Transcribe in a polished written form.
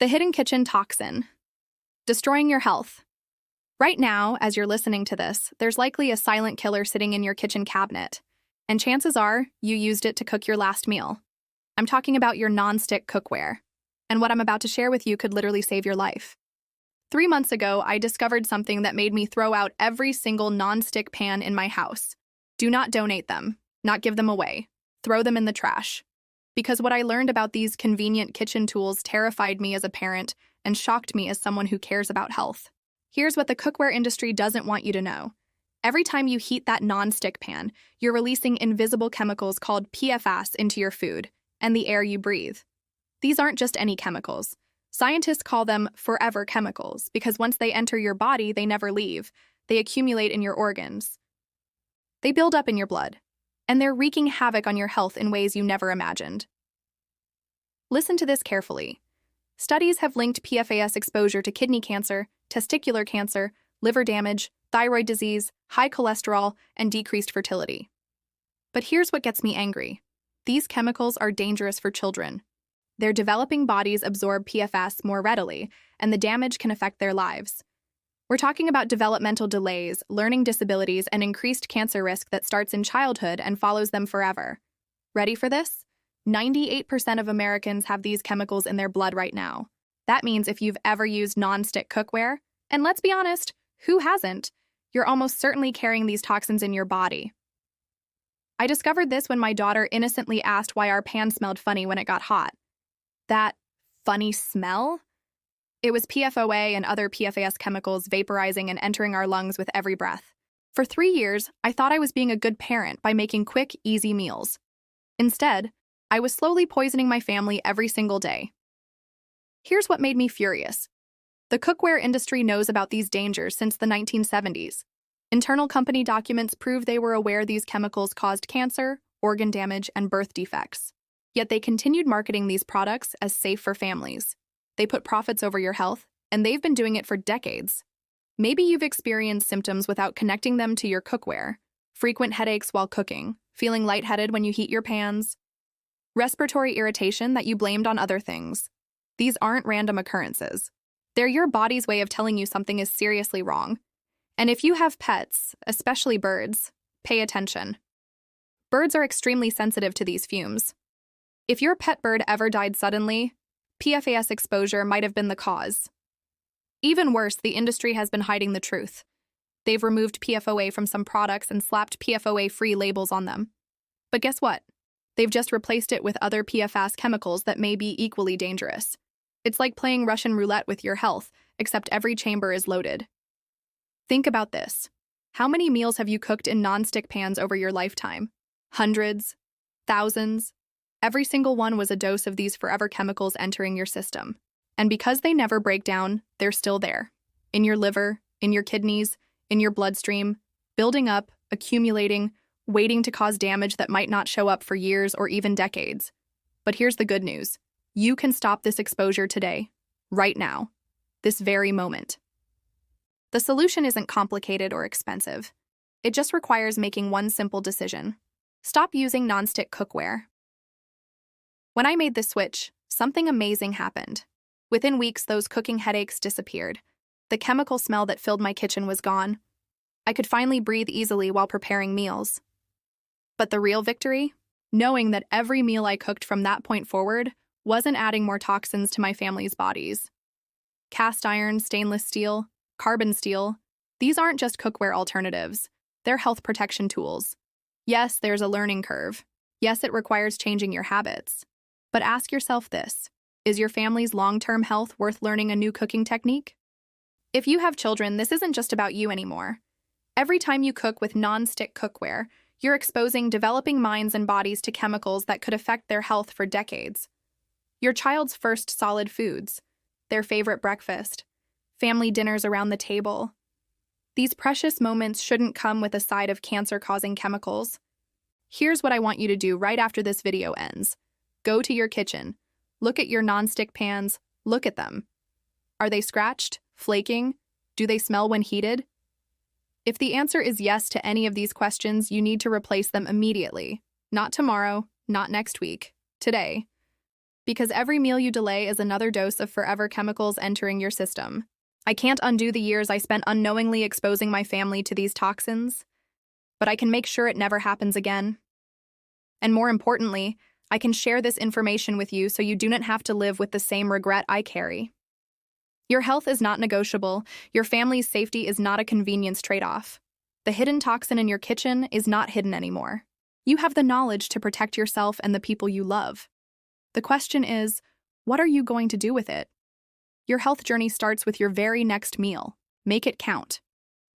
The hidden kitchen toxin, destroying your health. Right now, as you're listening to this, there's likely a silent killer sitting in your kitchen cabinet, and chances are you used it to cook your last meal. I'm talking about your non-stick cookware, and what I'm about to share with you could literally save your life. 3 months ago, I discovered something that made me throw out every single non-stick pan in my house. Do not donate them, not give them away. Throw them in the trash. Because what I learned about these convenient kitchen tools terrified me as a parent and shocked me as someone who cares about health. Here's what the cookware industry doesn't want you to know. Every time you heat that non-stick pan, you're releasing invisible chemicals called PFAS into your food and the air you breathe. These aren't just any chemicals. Scientists call them forever chemicals because once they enter your body, they never leave. They accumulate in your organs. They build up in your blood, and they're wreaking havoc on your health in ways you never imagined. Listen to this carefully. Studies have linked PFAS exposure to kidney cancer, testicular cancer, liver damage, thyroid disease, high cholesterol, and decreased fertility. But here's what gets me angry. These chemicals are dangerous for children. Their developing bodies absorb PFAS more readily, and the damage can affect their lives. We're talking about developmental delays, learning disabilities, and increased cancer risk that starts in childhood and follows them forever. Ready for this? 98% of Americans have these chemicals in their blood right now. That means if you've ever used non-stick cookware, and let's be honest, who hasn't? You're almost certainly carrying these toxins in your body. I discovered this when my daughter innocently asked why our pan smelled funny when it got hot. That funny smell? It was PFOA and other PFAS chemicals vaporizing and entering our lungs with every breath. For 3 years, I thought I was being a good parent by making quick, easy meals. Instead, I was slowly poisoning my family every single day. Here's what made me furious. The cookware industry knows about these dangers since the 1970s. Internal company documents prove they were aware these chemicals caused cancer, organ damage, and birth defects. Yet they continued marketing these products as safe for families. They put profits over your health, and they've been doing it for decades. Maybe you've experienced symptoms without connecting them to your cookware. Frequent headaches while cooking, feeling lightheaded when you heat your pans, respiratory irritation that you blamed on other things. These aren't random occurrences. They're your body's way of telling you something is seriously wrong. And if you have pets, especially birds, pay attention. Birds are extremely sensitive to these fumes. If your pet bird ever died suddenly, PFAS exposure might have been the cause. Even worse, the industry has been hiding the truth. They've removed PFOA from some products and slapped PFOA-free labels on them. But guess what? They've just replaced it with other PFAS chemicals that may be equally dangerous. It's like playing Russian roulette with your health, except every chamber is loaded. Think about this. How many meals have you cooked in non-stick pans over your lifetime? Hundreds? Thousands? Every single one was a dose of these forever chemicals entering your system. And because they never break down, they're still there. In your liver, in your kidneys, in your bloodstream, building up, accumulating, waiting to cause damage that might not show up for years or even decades. But here's the good news. You can stop this exposure today, right now, this very moment. The solution isn't complicated or expensive. It just requires making one simple decision. Stop using non-stick cookware. When I made this switch, something amazing happened. Within weeks, those cooking headaches disappeared. The chemical smell that filled my kitchen was gone. I could finally breathe easily while preparing meals. But the real victory? Knowing that every meal I cooked from that point forward wasn't adding more toxins to my family's bodies. Cast iron, stainless steel, carbon steel, these aren't just cookware alternatives. They're health protection tools. Yes, there's a learning curve. Yes, it requires changing your habits. But ask yourself this, is your family's long-term health worth learning a new cooking technique? If you have children, this isn't just about you anymore. Every time you cook with non-stick cookware, you're exposing developing minds and bodies to chemicals that could affect their health for decades. Your child's first solid foods, their favorite breakfast, family dinners around the table. These precious moments shouldn't come with a side of cancer-causing chemicals. Here's what I want you to do right after this video ends. Go to your kitchen. Look at your non-stick pans. Look at them. Are they scratched? Flaking? Do they smell when heated? If the answer is yes to any of these questions, you need to replace them immediately. Not tomorrow, not next week. Today. Because every meal you delay is another dose of forever chemicals entering your system. I can't undo the years I spent unknowingly exposing my family to these toxins, but I can make sure it never happens again. And more importantly, I can share this information with you so you do not have to live with the same regret I carry. Your health is not negotiable. Your family's safety is not a convenience trade-off. The hidden toxin in your kitchen is not hidden anymore. You have the knowledge to protect yourself and the people you love. The question is, what are you going to do with it? Your health journey starts with your very next meal. Make it count.